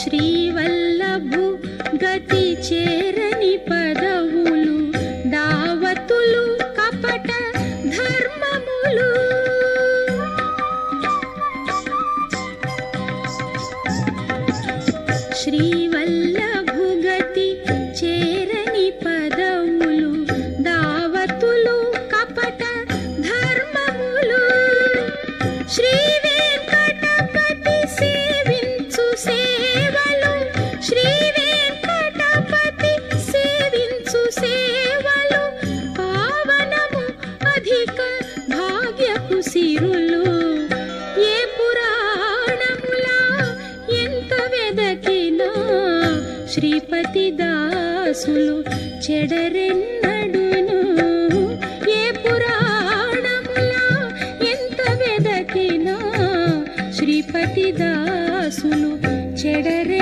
శ్రీవల్లభు గతి చేరని పదవులు దావతులు కపట ధర్మములు శ్రీవల్లభు గతి చేరని పదవులు దావతులు కపట ధర్మములు శ్రీ వెంకటపతి సేవించు సేవలు శ్రీ వెంకటపతి సేవించు సేవలు పావనము అధిక భాగ్యపు సిరులు ఏ పురాణములా ఎంత వెదకినా శ్రీపతి దాసులు చెడరెన్నడును ఏ పురాణములా ఎంత వెదకినా శ్రీపతి దాసులు చెడరె